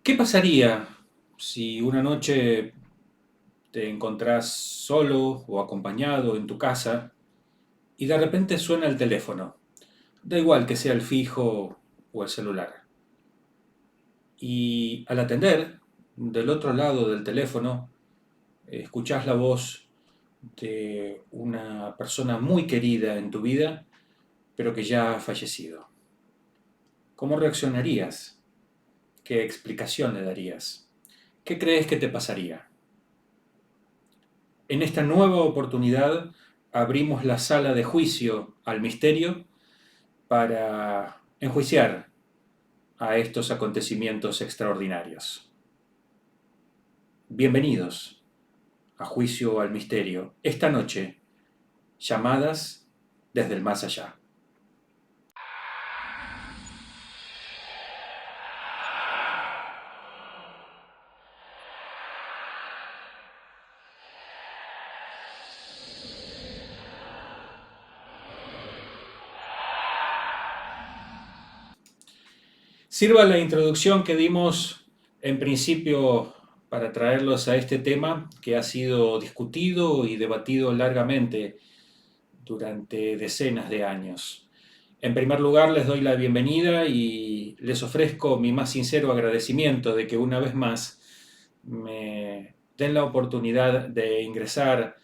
¿Qué pasaría si una noche te encontrás solo o acompañado en tu casa y de repente suena el teléfono? Da igual que sea el fijo o el celular. Y al atender, del otro lado del teléfono, escuchás la voz de una persona muy querida en tu vida, pero que ya ha fallecido. ¿Cómo reaccionarías? ¿Qué explicación le darías? ¿Qué crees que te pasaría? En esta nueva oportunidad abrimos la sala de juicio al misterio para enjuiciar a estos acontecimientos extraordinarios. Bienvenidos a Juicio al Misterio. Esta noche, llamadas desde el más allá. Sirva la introducción que dimos en principio para traerlos a este tema que ha sido discutido y debatido largamente durante decenas de años. En primer lugar, les doy la bienvenida y les ofrezco mi más sincero agradecimiento de que una vez más me den la oportunidad de ingresar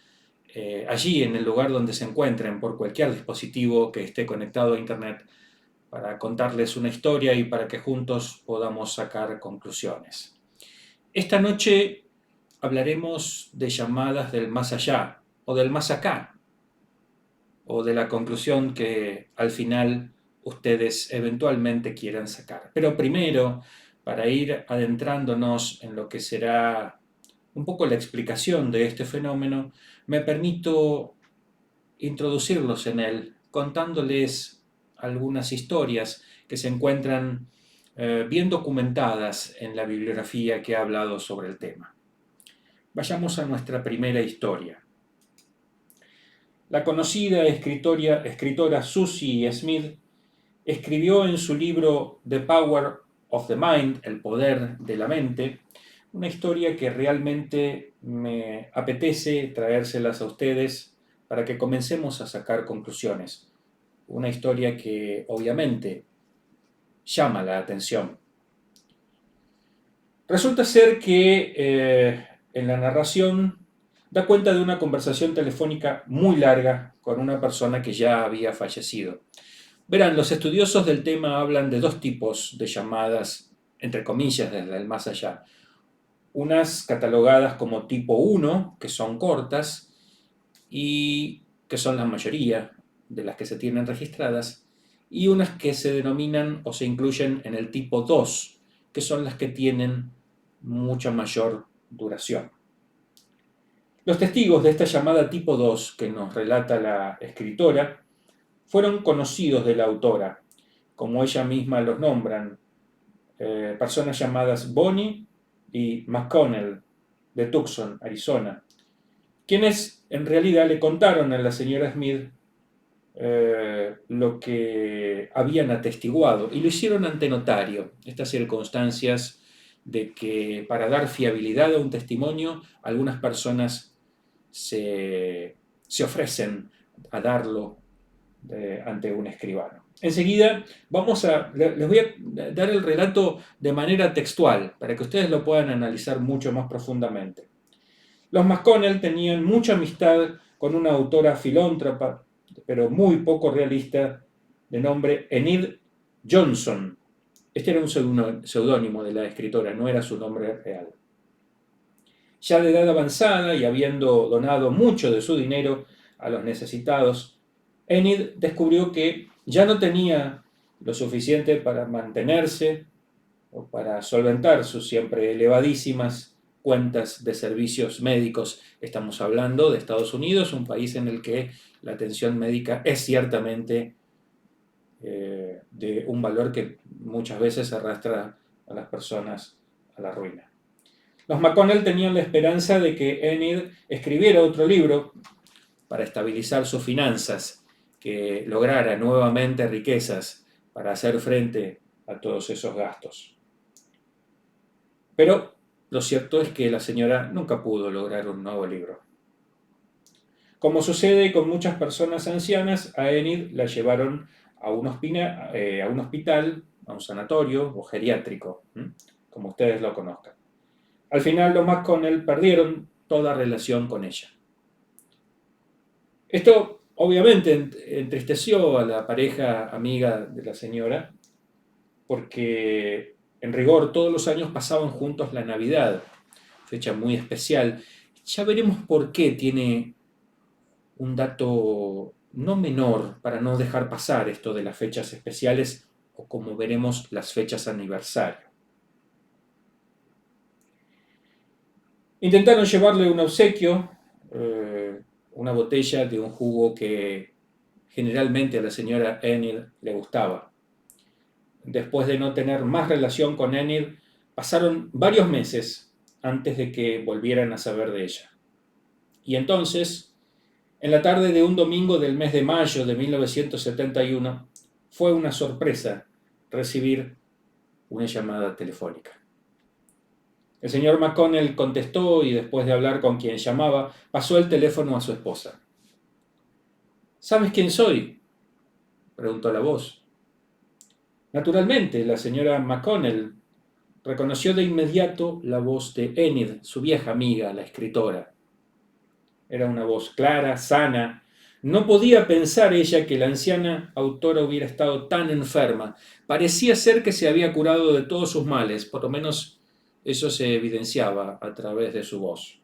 allí en el lugar donde se encuentren por cualquier dispositivo que esté conectado a Internet para contarles una historia y para que juntos podamos sacar conclusiones. Esta noche hablaremos de llamadas del más allá o del más acá, o de la conclusión que al final ustedes eventualmente quieran sacar. Pero primero, para ir adentrándonos en lo que será un poco la explicación de este fenómeno, me permito introducirlos en él contándoles algunas historias que se encuentran bien documentadas en la bibliografía que ha hablado sobre el tema. Vayamos a nuestra primera historia. La conocida escritora Susie Smith escribió en su libro The Power of the Mind, el poder de la mente, una historia que realmente me apetece traérselas a ustedes para que comencemos a sacar conclusiones. Una historia que obviamente llama la atención. Resulta ser que en la narración da cuenta de una conversación telefónica muy larga con una persona que ya había fallecido. Verán, los estudiosos del tema hablan de dos tipos de llamadas, entre comillas, desde el más allá. Unas catalogadas como tipo 1, que son cortas y que son la mayoría de las que se tienen registradas, y unas que se denominan o se incluyen en el tipo 2, que son las que tienen mucha mayor duración. Los testigos de esta llamada tipo 2 que nos relata la escritora fueron conocidos de la autora, como ella misma los nombran, personas llamadas Bonnie y McConnell de Tucson, Arizona, quienes en realidad le contaron a la señora Smith lo que habían atestiguado y lo hicieron ante notario. Estas circunstancias de que para dar fiabilidad a un testimonio algunas personas se ofrecen a darlo ante un escribano. Enseguida les voy a dar el relato de manera textual para que ustedes lo puedan analizar mucho más profundamente. Los McConnell tenían mucha amistad con una autora filántropa, pero muy poco realista, de nombre Enid Johnson. Este era un seudónimo de la escritora, no era su nombre real. Ya de edad avanzada y habiendo donado mucho de su dinero a los necesitados, Enid descubrió que ya no tenía lo suficiente para mantenerse o para solventar sus siempre elevadísimas cuentas de servicios médicos. Estamos hablando de Estados Unidos, un país en el que la atención médica es ciertamente de un valor que muchas veces arrastra a las personas a la ruina. Los McConnell tenían la esperanza de que Enid escribiera otro libro para estabilizar sus finanzas, que lograra nuevamente riquezas para hacer frente a todos esos gastos. Pero lo cierto es que la señora nunca pudo lograr un nuevo libro. Como sucede con muchas personas ancianas, a Enid la llevaron a un hospital, a un sanatorio o geriátrico, como ustedes lo conozcan. Al final los McConnell perdieron toda relación con ella. Esto obviamente entristeció a la pareja amiga de la señora, porque en rigor todos los años pasaban juntos la Navidad, fecha muy especial. Ya veremos por qué tiene un dato no menor para no dejar pasar esto de las fechas especiales o, como veremos, las fechas aniversario. Intentaron llevarle un obsequio, una botella de un jugo que generalmente a la señora Enid le gustaba. Después de no tener más relación con Enid, pasaron varios meses antes de que volvieran a saber de ella. Y entonces, en la tarde de un domingo del mes de mayo de 1971, fue una sorpresa recibir una llamada telefónica. El señor McConnell contestó y, después de hablar con quien llamaba, pasó el teléfono a su esposa. ¿Sabes quién soy?, preguntó la voz. Naturalmente, la señora McConnell reconoció de inmediato la voz de Enid, su vieja amiga, la escritora. Era una voz clara, sana. No podía pensar ella que la anciana autora hubiera estado tan enferma. Parecía ser que se había curado de todos sus males, por lo menos eso se evidenciaba a través de su voz.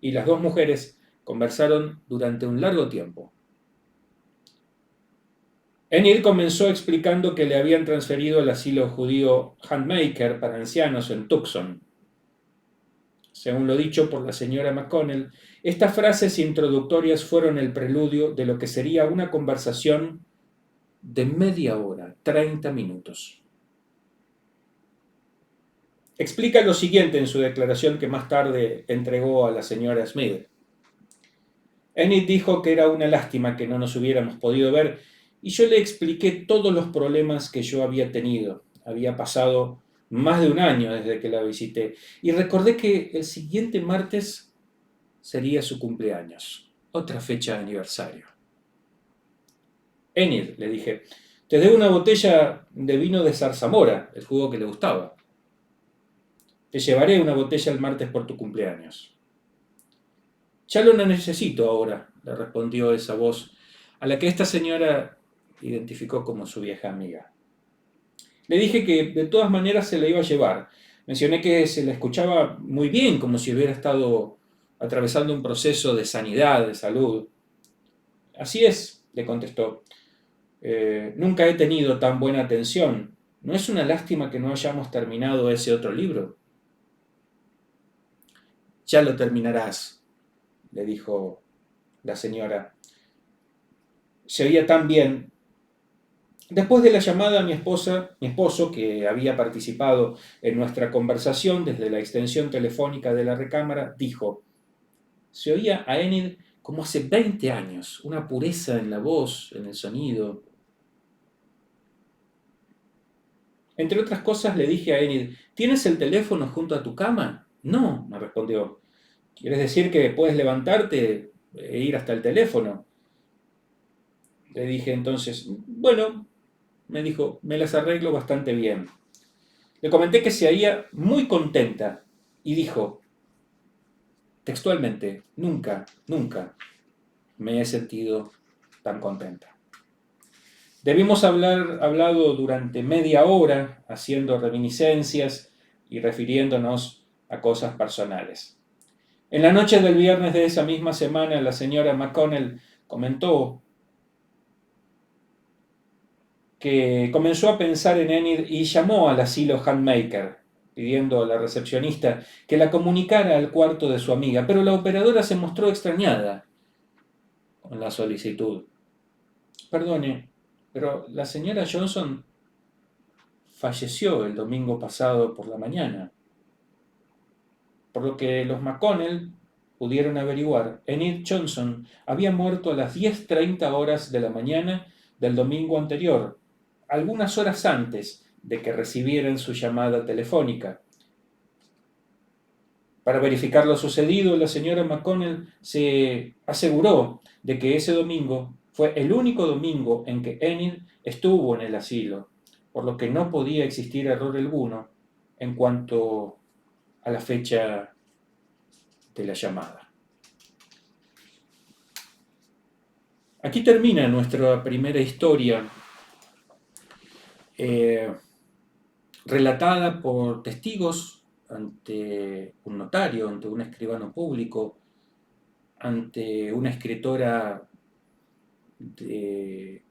Y las dos mujeres conversaron durante un largo tiempo. Enid comenzó explicando que le habían transferido al asilo judío Handmaker para ancianos en Tucson. Según lo dicho por la señora McConnell, estas frases introductorias fueron el preludio de lo que sería una conversación de media hora, 30 minutos. Explica lo siguiente en su declaración que más tarde entregó a la señora Smith. Enid dijo que era una lástima que no nos hubiéramos podido ver, y yo le expliqué todos los problemas que yo había tenido. Había pasado más de un año desde que la visité, y recordé que el siguiente martes sería su cumpleaños, otra fecha de aniversario. Enid, le dije, te debo una botella de vino de zarzamora, el jugo que le gustaba. Te llevaré una botella el martes por tu cumpleaños. Ya lo necesito ahora, le respondió esa voz, a la que esta señora identificó como su vieja amiga. Le dije que de todas maneras se la iba a llevar. Mencioné que se la escuchaba muy bien, como si hubiera estado atravesando un proceso de sanidad, de salud. Así es, le contestó. Nunca he tenido tan buena atención. ¿No es una lástima que no hayamos terminado ese otro libro? Ya lo terminarás, le dijo la señora. Se oía tan bien. Después de la llamada, mi esposo, que había participado en nuestra conversación desde la extensión telefónica de la recámara, dijo, se oía a Enid como hace 20 años, una pureza en la voz, en el sonido. Entre otras cosas le dije a Enid, ¿tienes el teléfono junto a tu cama? No, me respondió. ¿Quieres decir que puedes levantarte e ir hasta el teléfono? Le dije entonces, bueno, me dijo, me las arreglo bastante bien. Le comenté que se oía muy contenta y dijo, textualmente, nunca, nunca me he sentido tan contenta. Debimos haber hablado durante media hora, haciendo reminiscencias y refiriéndonos a cosas personales. En la noche del viernes de esa misma semana, la señora McConnell comentó que comenzó a pensar en Enid y llamó al asilo Handmaker, pidiendo a la recepcionista que la comunicara al cuarto de su amiga, pero la operadora se mostró extrañada con la solicitud. Perdone, pero la señora Johnson falleció el domingo pasado por la mañana. Por lo que los McConnell pudieron averiguar, Enid Johnson había muerto a las 10:30 horas de la mañana del domingo anterior, algunas horas antes de que recibieran su llamada telefónica. Para verificar lo sucedido, la señora McConnell se aseguró de que ese domingo fue el único domingo en que Enid estuvo en el asilo, por lo que no podía existir error alguno en cuanto a la fecha de la llamada. Aquí termina nuestra primera historia, relatada por testigos ante un notario, ante un escribano público, ante una escritora de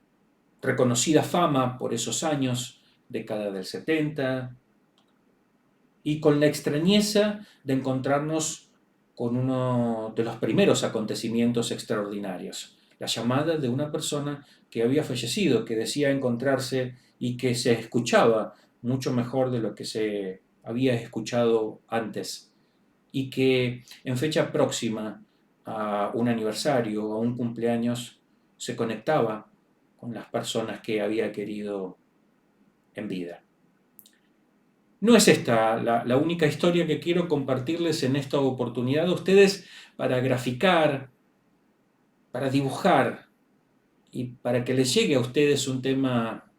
reconocida fama por esos años, década del 70, y con la extrañeza de encontrarnos con uno de los primeros acontecimientos extraordinarios, la llamada de una persona que había fallecido, que decía encontrarse y que se escuchaba mucho mejor de lo que se había escuchado antes, y que en fecha próxima a un aniversario o a un cumpleaños se conectaba con las personas que había querido en vida. No es esta la única historia que quiero compartirles en esta oportunidad a ustedes para graficar, para dibujar y para que les llegue a ustedes un tema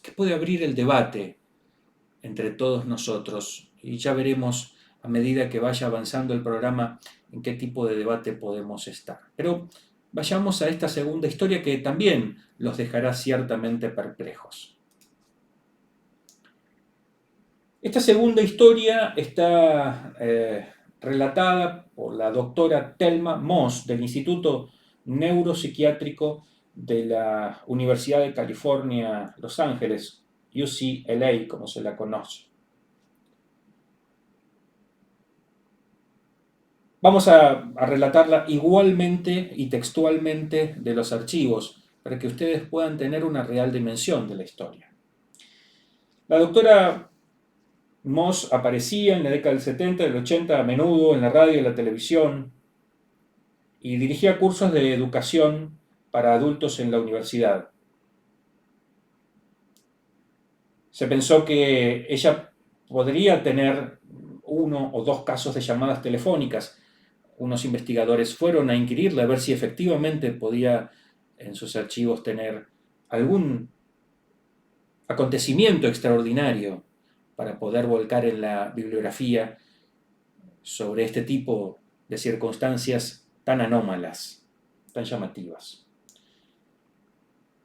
que puede abrir el debate entre todos nosotros. Y ya veremos a medida que vaya avanzando el programa en qué tipo de debate podemos estar. Pero vayamos a esta segunda historia que también los dejará ciertamente perplejos. Esta segunda historia está relatada por la doctora Thelma Moss del Instituto Neuropsiquiátrico de la Universidad de California, Los Ángeles, UCLA, como se la conoce. Vamos a relatarla igualmente y textualmente de los archivos, para que ustedes puedan tener una real dimensión de la historia. La doctora Moss aparecía en la década del 70, del 80 a menudo en la radio y la televisión y dirigía cursos de educación para adultos en la universidad. Se pensó que ella podría tener 1 o 2 casos de llamadas telefónicas. Unos investigadores fueron a inquirirla a ver si efectivamente podía en sus archivos tener algún acontecimiento extraordinario para poder volcar en la bibliografía sobre este tipo de circunstancias tan anómalas, tan llamativas.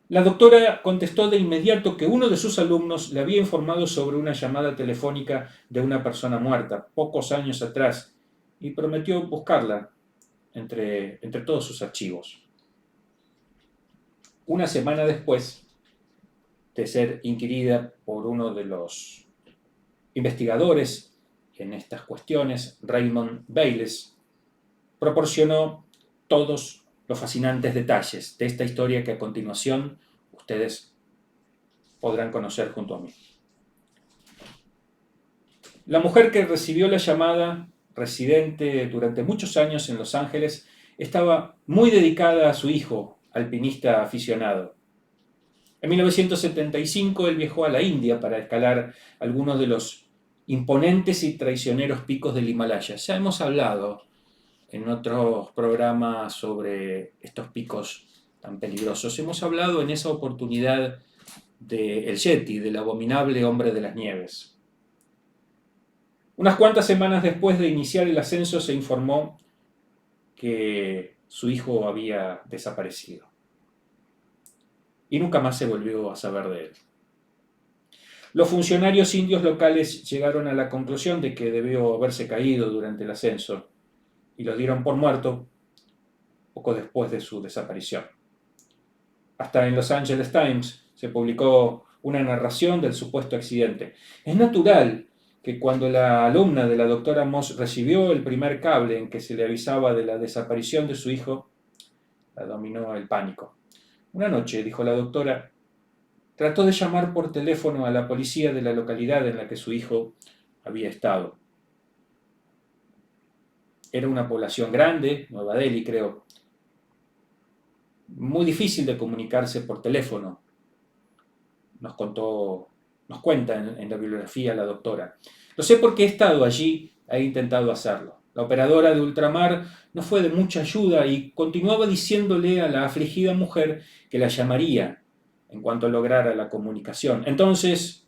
La doctora contestó de inmediato que uno de sus alumnos le había informado sobre una llamada telefónica de una persona muerta pocos años atrás y prometió buscarla entre todos sus archivos. Una semana después de ser inquirida por uno de los investigadores en estas cuestiones, Raymond Bayles, proporcionó todos los fascinantes detalles de esta historia que a continuación ustedes podrán conocer junto a mí. La mujer que recibió la llamada, residente durante muchos años en Los Ángeles, estaba muy dedicada a su hijo, alpinista aficionado. En 1975 él viajó a la India para escalar algunos de los imponentes y traicioneros picos del Himalaya. Ya hemos hablado en otros programas sobre estos picos tan peligrosos. Hemos hablado en esa oportunidad del Yeti, del abominable hombre de las nieves. Unas cuantas semanas después de iniciar el ascenso se informó que su hijo había desaparecido. Y nunca más se volvió a saber de él. Los funcionarios indios locales llegaron a la conclusión de que debió haberse caído durante el ascenso y lo dieron por muerto poco después de su desaparición. Hasta en Los Angeles Times se publicó una narración del supuesto accidente. Es natural que cuando la alumna de la doctora Moss recibió el primer cable en que se le avisaba de la desaparición de su hijo, la dominó el pánico. Una noche, dijo la doctora, trató de llamar por teléfono a la policía de la localidad en la que su hijo había estado. Era una población grande, Nueva Delhi creo, muy difícil de comunicarse por teléfono, nos cuenta en la bibliografía la doctora. Lo sé porque he estado allí he intentado hacerlo. La operadora de ultramar no fue de mucha ayuda y continuaba diciéndole a la afligida mujer que la llamaría en cuanto lograra la comunicación. Entonces,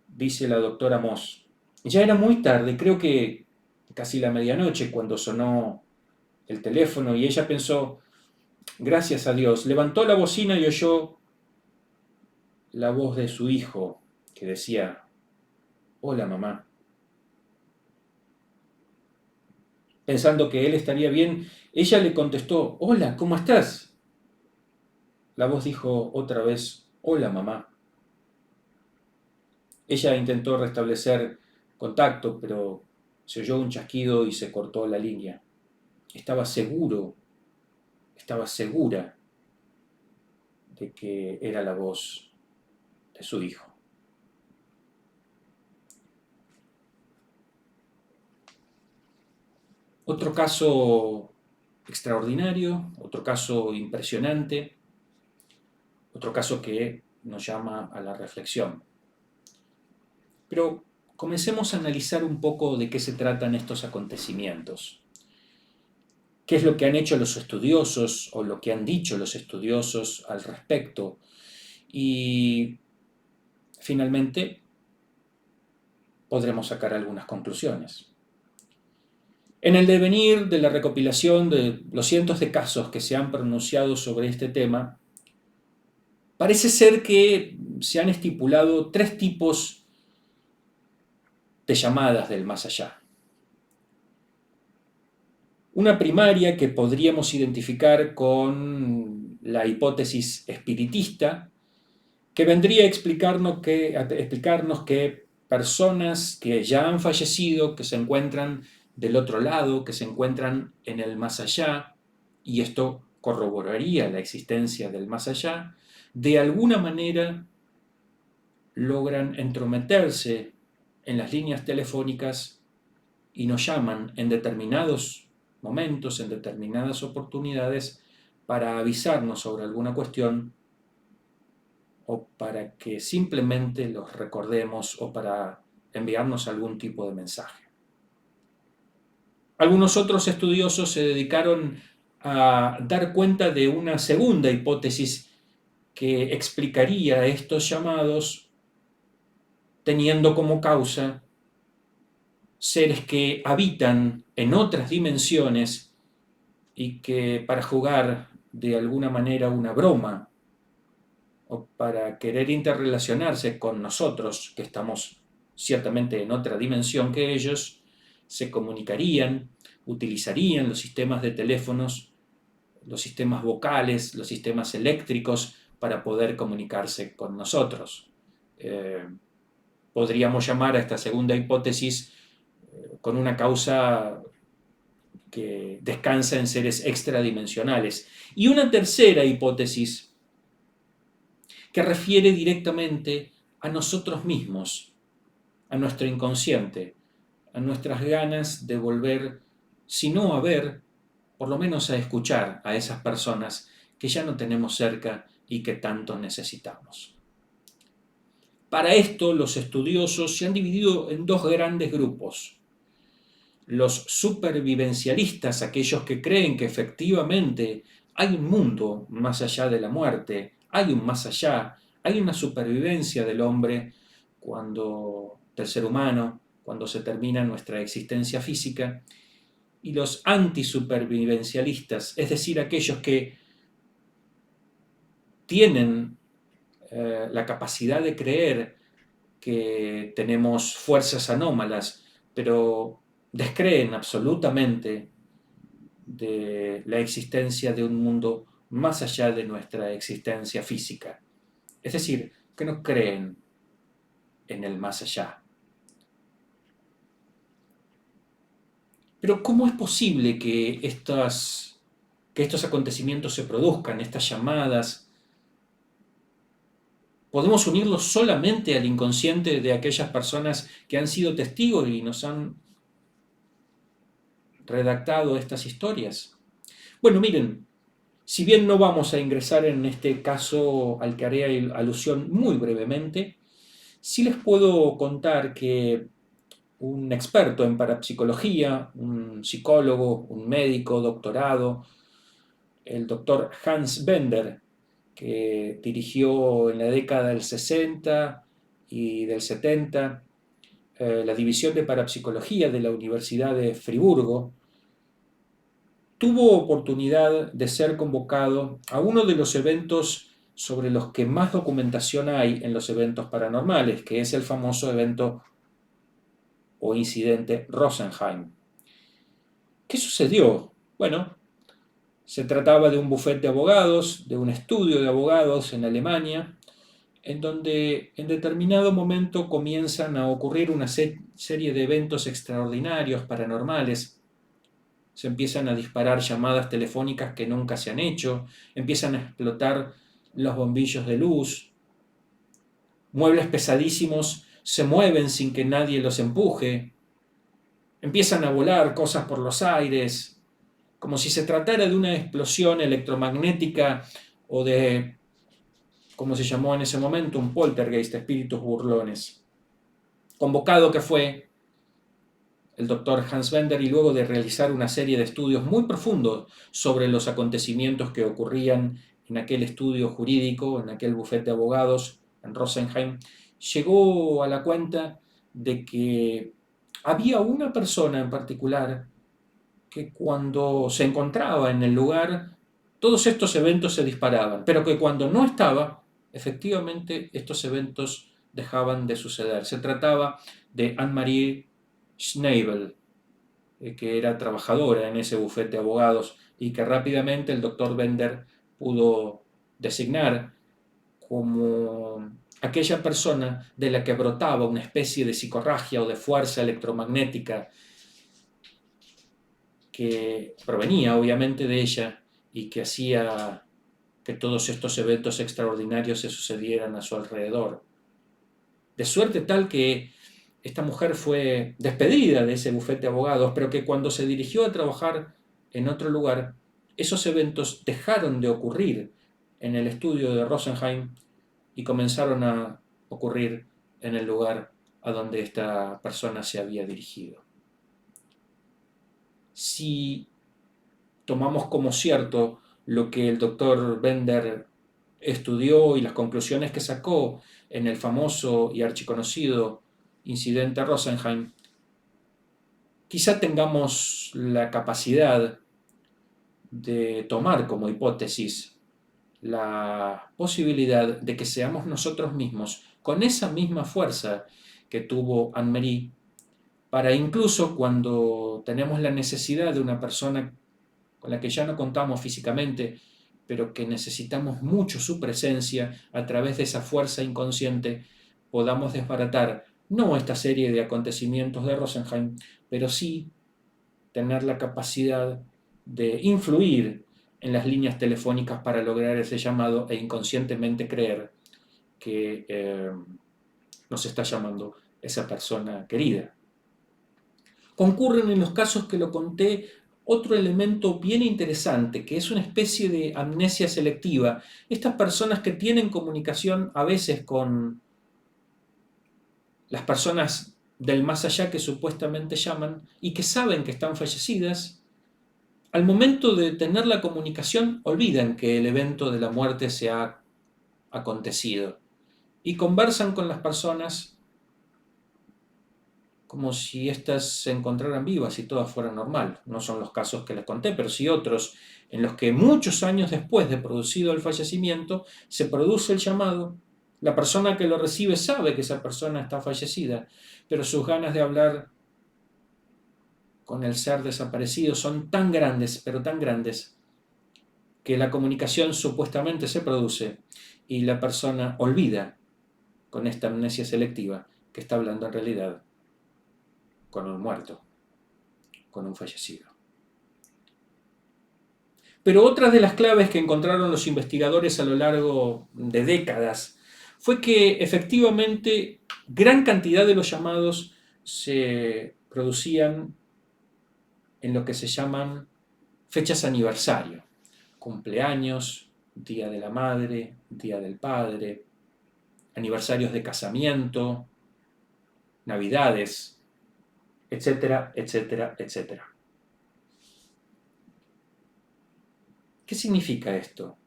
dice la doctora Moss, ya era muy tarde, creo que casi la medianoche, cuando sonó el teléfono y ella pensó, gracias a Dios, levantó la bocina y oyó la voz de su hijo que decía, hola mamá. Pensando que él estaría bien, ella le contestó, hola, ¿cómo estás? La voz dijo otra vez, hola mamá. Ella intentó restablecer contacto, pero se oyó un chasquido y se cortó la línea. Estaba segura de que era la voz de su hijo. Otro caso extraordinario, otro caso impresionante, otro caso que nos llama a la reflexión. Pero comencemos a analizar un poco de qué se tratan estos acontecimientos. ¿Qué es lo que han hecho los estudiosos o lo que han dicho los estudiosos al respecto? Y finalmente podremos sacar algunas conclusiones. En el devenir de la recopilación de los cientos de casos que se han pronunciado sobre este tema, parece ser que se han estipulado 3 tipos de llamadas del más allá. Una primaria que podríamos identificar con la hipótesis espiritista, que vendría a explicarnos que personas que ya han fallecido, que se encuentran del otro lado, que se encuentran en el más allá, y esto corroboraría la existencia del más allá, de alguna manera logran entrometerse en las líneas telefónicas y nos llaman en determinados momentos, en determinadas oportunidades, para avisarnos sobre alguna cuestión o para que simplemente los recordemos o para enviarnos algún tipo de mensaje. Algunos otros estudiosos se dedicaron a dar cuenta de una segunda hipótesis que explicaría estos llamados teniendo como causa seres que habitan en otras dimensiones y que para jugar de alguna manera una broma o para querer interrelacionarse con nosotros, que estamos ciertamente en otra dimensión que ellos, se comunicarían, utilizarían los sistemas de teléfonos, los sistemas vocales, los sistemas eléctricos para poder comunicarse con nosotros. Podríamos llamar a esta segunda hipótesis con una causa que descansa en seres extradimensionales. Y una tercera hipótesis que refiere directamente a nosotros mismos, a nuestro inconsciente, a nuestras ganas de volver, si no a ver, por lo menos a escuchar a esas personas que ya no tenemos cerca y que tanto necesitamos. Para esto, los estudiosos se han dividido en 2 grandes grupos. Los supervivencialistas, aquellos que creen que efectivamente hay un mundo más allá de la muerte, hay un más allá, hay una supervivencia del hombre del ser humano, cuando se termina nuestra existencia física, y los antisupervivencialistas, es decir, aquellos que tienen la capacidad de creer que tenemos fuerzas anómalas, pero descreen absolutamente de la existencia de un mundo más allá de nuestra existencia física. Es decir, que no creen en el más allá. Pero ¿cómo es posible que estos acontecimientos se produzcan, estas llamadas? Podemos unirlos solamente al inconsciente de aquellas personas que han sido testigos y nos han redactado estas historias. Bueno, miren, si bien no vamos a ingresar en este caso al que haré alusión muy brevemente, sí les puedo contar que un experto en parapsicología, un psicólogo, un médico, doctorado, el doctor Hans Bender, que dirigió en la década del 60 y del 70 la división de parapsicología de la Universidad de Friburgo, tuvo oportunidad de ser convocado a uno de los eventos sobre los que más documentación hay en los eventos paranormales, que es el famoso evento o incidente Rosenheim. ¿Qué sucedió? Bueno, se trataba de un bufete de abogados, de un estudio de abogados en Alemania, en donde en determinado momento comienzan a ocurrir una serie de eventos extraordinarios, paranormales. Se empiezan a disparar llamadas telefónicas que nunca se han hecho, empiezan a explotar los bombillos de luz, muebles pesadísimos se mueven sin que nadie los empuje, empiezan a volar cosas por los aires, como si se tratara de una explosión electromagnética o de, como se llamó en ese momento, un poltergeist, espíritus burlones. Convocado que fue el doctor Hans Bender, y luego de realizar una serie de estudios muy profundos sobre los acontecimientos que ocurrían en aquel estudio jurídico, en aquel bufete de abogados en Rosenheim, llegó a la cuenta de que había una persona en particular que cuando se encontraba en el lugar, todos estos eventos se disparaban, pero que cuando no estaba, efectivamente estos eventos dejaban de suceder. Se trataba de Anne-Marie Schnabel, que era trabajadora en ese bufete de abogados y que rápidamente el doctor Bender pudo designar como aquella persona de la que brotaba una especie de psicorragia o de fuerza electromagnética que provenía obviamente de ella y que hacía que todos estos eventos extraordinarios se sucedieran a su alrededor. De suerte tal que esta mujer fue despedida de ese bufete de abogados, pero que cuando se dirigió a trabajar en otro lugar, esos eventos dejaron de ocurrir en el estudio de Rosenheim y comenzaron a ocurrir en el lugar a donde esta persona se había dirigido. Si tomamos como cierto lo que el doctor Bender estudió y las conclusiones que sacó en el famoso y archiconocido incidente Rosenheim, quizá tengamos la capacidad de tomar como hipótesis la posibilidad de que seamos nosotros mismos, con esa misma fuerza que tuvo Anne-Marie, para incluso cuando tenemos la necesidad de una persona con la que ya no contamos físicamente, pero que necesitamos mucho su presencia, a través de esa fuerza inconsciente, podamos desbaratar no esta serie de acontecimientos de Rosenheim, pero sí tener la capacidad de influir en las líneas telefónicas para lograr ese llamado e inconscientemente creer que nos está llamando esa persona querida. Concurren en los casos que lo conté otro elemento bien interesante, que es una especie de amnesia selectiva. Estas personas que tienen comunicación a veces con las personas del más allá que supuestamente llaman y que saben que están fallecidas, al momento de tener la comunicación olvidan que el evento de la muerte se ha acontecido y conversan con las personas como si éstas se encontraran vivas y todas fueran normal. No son los casos que les conté, pero sí otros en los que muchos años después de producido el fallecimiento se produce el llamado. La persona que lo recibe sabe que esa persona está fallecida, pero sus ganas de hablar con el ser desaparecido son tan grandes, pero tan grandes, que la comunicación supuestamente se produce y la persona olvida, con esta amnesia selectiva, que está hablando en realidad con un muerto, con un fallecido. Pero otra de las claves que encontraron los investigadores a lo largo de décadas fue que efectivamente gran cantidad de los llamados se producían en lo que se llaman fechas aniversario, cumpleaños, Día de la Madre, Día del Padre, aniversarios de casamiento, Navidades. etcétera, etcétera, etcétera. ¿Qué significa esto?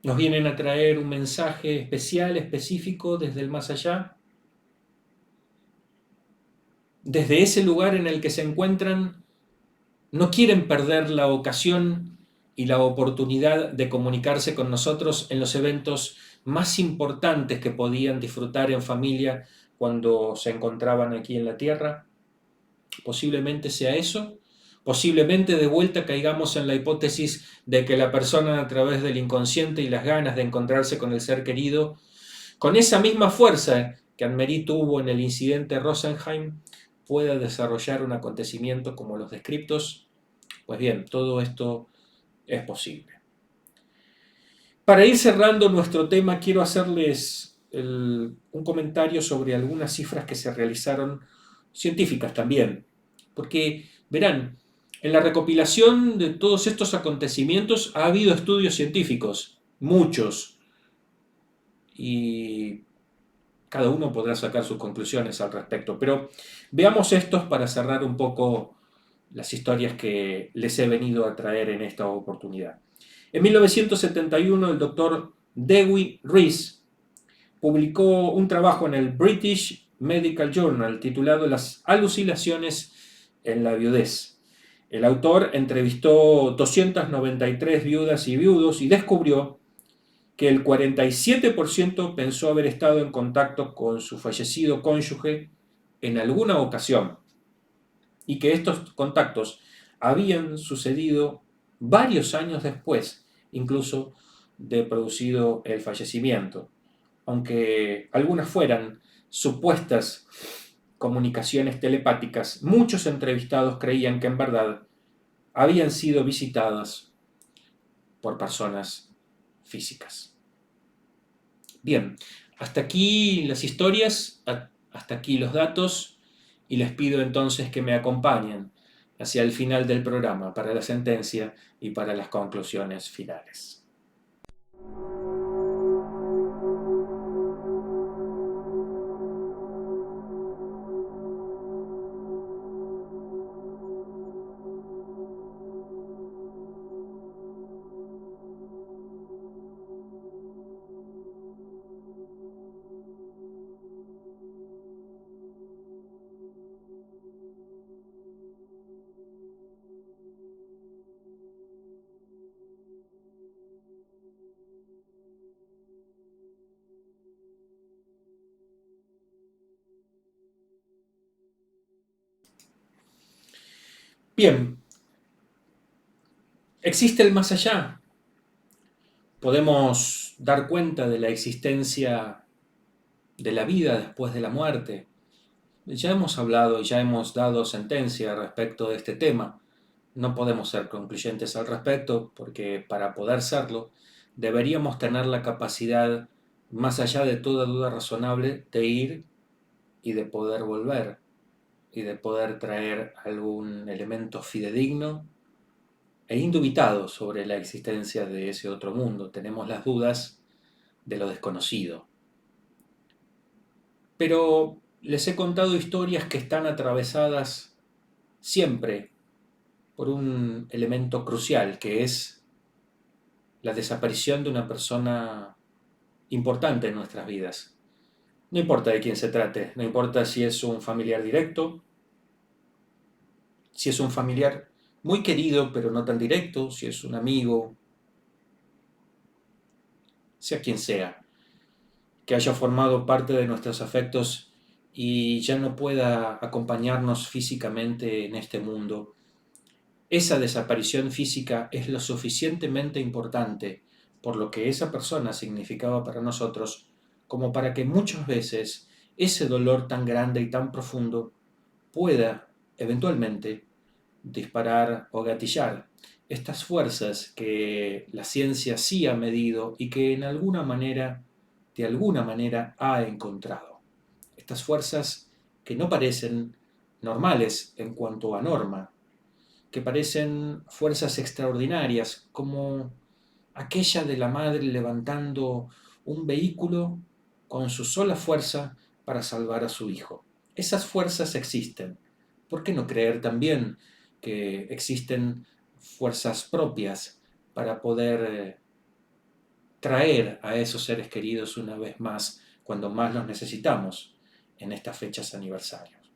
¿Nos vienen a traer un mensaje especial, específico desde el más allá? Desde ese lugar en el que se encuentran, no quieren perder la ocasión y la oportunidad de comunicarse con nosotros en los eventos más importantes que podían disfrutar en familia cuando se encontraban aquí en la Tierra. Posiblemente sea eso. Posiblemente de vuelta caigamos en la hipótesis de que la persona, a través del inconsciente y las ganas de encontrarse con el ser querido, con esa misma fuerza que Anne-Marie tuvo en el incidente Rosenheim, pueda desarrollar un acontecimiento como los descriptos. Pues bien, todo esto es posible. Para ir cerrando nuestro tema, quiero hacerles un comentario sobre algunas cifras que se realizaron, científicas también, porque verán, en la recopilación de todos estos acontecimientos ha habido estudios científicos, muchos, y cada uno podrá sacar sus conclusiones al respecto, pero veamos estos para cerrar un poco las historias que les he venido a traer en esta oportunidad. En 1971, el doctor Dewey Rees publicó un trabajo en el British Medical Journal titulado Las alucinaciones en la viudez. El autor entrevistó 293 viudas y viudos y descubrió que el 47% pensó haber estado en contacto con su fallecido cónyuge en alguna ocasión y que estos contactos habían sucedido varios años después, incluso de producido el fallecimiento, aunque algunas fueran supuestas comunicaciones telepáticas. Muchos entrevistados creían que en verdad habían sido visitadas por personas físicas. Bien, hasta aquí las historias, hasta aquí los datos, y les pido entonces que me acompañen hacia el final del programa para la sentencia y para las conclusiones finales. Bien, ¿existe el más allá? ¿Podemos dar cuenta de la existencia de la vida después de la muerte? Ya hemos hablado y ya hemos dado sentencia respecto de este tema. No podemos ser concluyentes al respecto porque para poder serlo deberíamos tener la capacidad, más allá de toda duda razonable, de ir y de poder volver y de poder traer algún elemento fidedigno e indubitado sobre la existencia de ese otro mundo. Tenemos las dudas de lo desconocido. Pero les he contado historias que están atravesadas siempre por un elemento crucial, que es la desaparición de una persona importante en nuestras vidas. No importa de quién se trate, no importa si es un familiar directo, si es un familiar muy querido pero no tan directo, si es un amigo, sea quien sea, que haya formado parte de nuestros afectos y ya no pueda acompañarnos físicamente en este mundo. Esa desaparición física es lo suficientemente importante por lo que esa persona significaba para nosotros, como para que muchas veces ese dolor tan grande y tan profundo pueda, eventualmente, disparar o gatillar estas fuerzas que la ciencia sí ha medido y que en alguna manera, de alguna manera, ha encontrado. Estas fuerzas que no parecen normales en cuanto a norma, que parecen fuerzas extraordinarias, como aquella de la madre levantando un vehículo con su sola fuerza para salvar a su hijo. Esas fuerzas existen. ¿Por qué no creer también que existen fuerzas propias para poder traer a esos seres queridos una vez más cuando más los necesitamos en estas fechas aniversarios?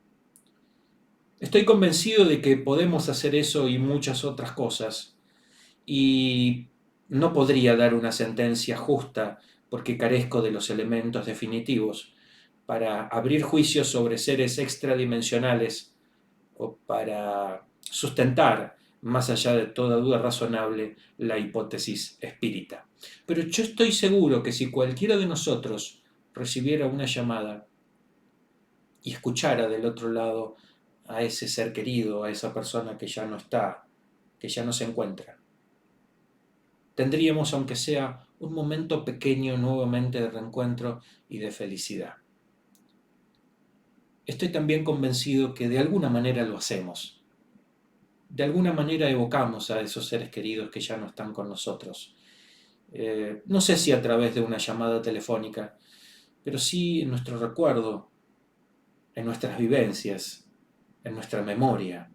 Estoy convencido de que podemos hacer eso y muchas otras cosas, y no podría dar una sentencia justa porque carezco de los elementos definitivos para abrir juicios sobre seres extradimensionales o para sustentar, más allá de toda duda razonable, la hipótesis espírita. Pero yo estoy seguro que si cualquiera de nosotros recibiera una llamada y escuchara del otro lado a ese ser querido, a esa persona que ya no está, que ya no se encuentra, tendríamos, aunque sea un momento pequeño nuevamente de reencuentro y de felicidad. Estoy también convencido que de alguna manera lo hacemos. De alguna manera evocamos a esos seres queridos que ya no están con nosotros. No sé si a través de una llamada telefónica, pero sí en nuestro recuerdo, en nuestras vivencias, en nuestra memoria,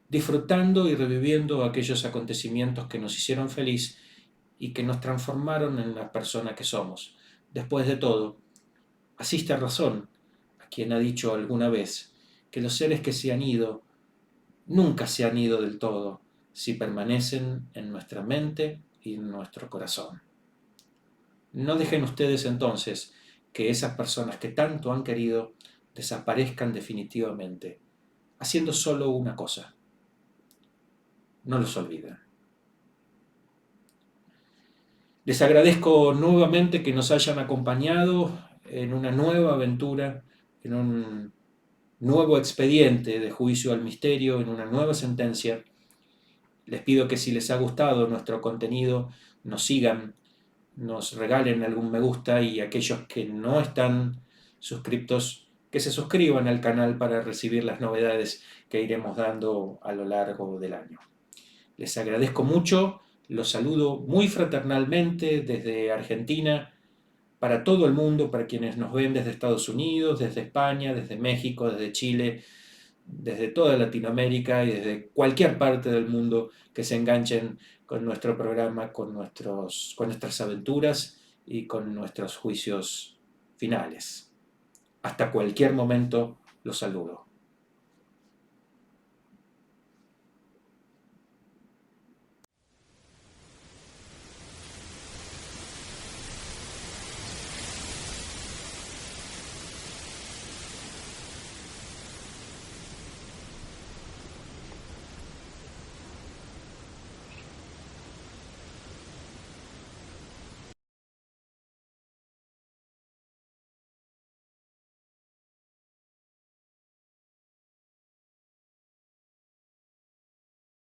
disfrutando y reviviendo aquellos acontecimientos que nos hicieron feliz y que nos transformaron en la persona que somos. Después de todo, asiste a razón a quien ha dicho alguna vez que los seres que se han ido nunca se han ido del todo si permanecen en nuestra mente y en nuestro corazón. No dejen ustedes entonces que esas personas que tanto han querido desaparezcan definitivamente, haciendo solo una cosa: no los olviden. Les agradezco nuevamente que nos hayan acompañado en una nueva aventura, en un nuevo expediente de juicio al misterio, en una nueva sentencia. Les pido que si les ha gustado nuestro contenido, nos sigan, nos regalen algún me gusta, y aquellos que no están suscriptos, que se suscriban al canal para recibir las novedades que iremos dando a lo largo del año. Les agradezco mucho, los saludo muy fraternalmente desde Argentina, para todo el mundo, para quienes nos ven desde Estados Unidos, desde España, desde México, desde Chile, desde toda Latinoamérica y desde cualquier parte del mundo que se enganchen con nuestro programa, con nuestras aventuras y con nuestros juicios finales. Hasta cualquier momento los saludo.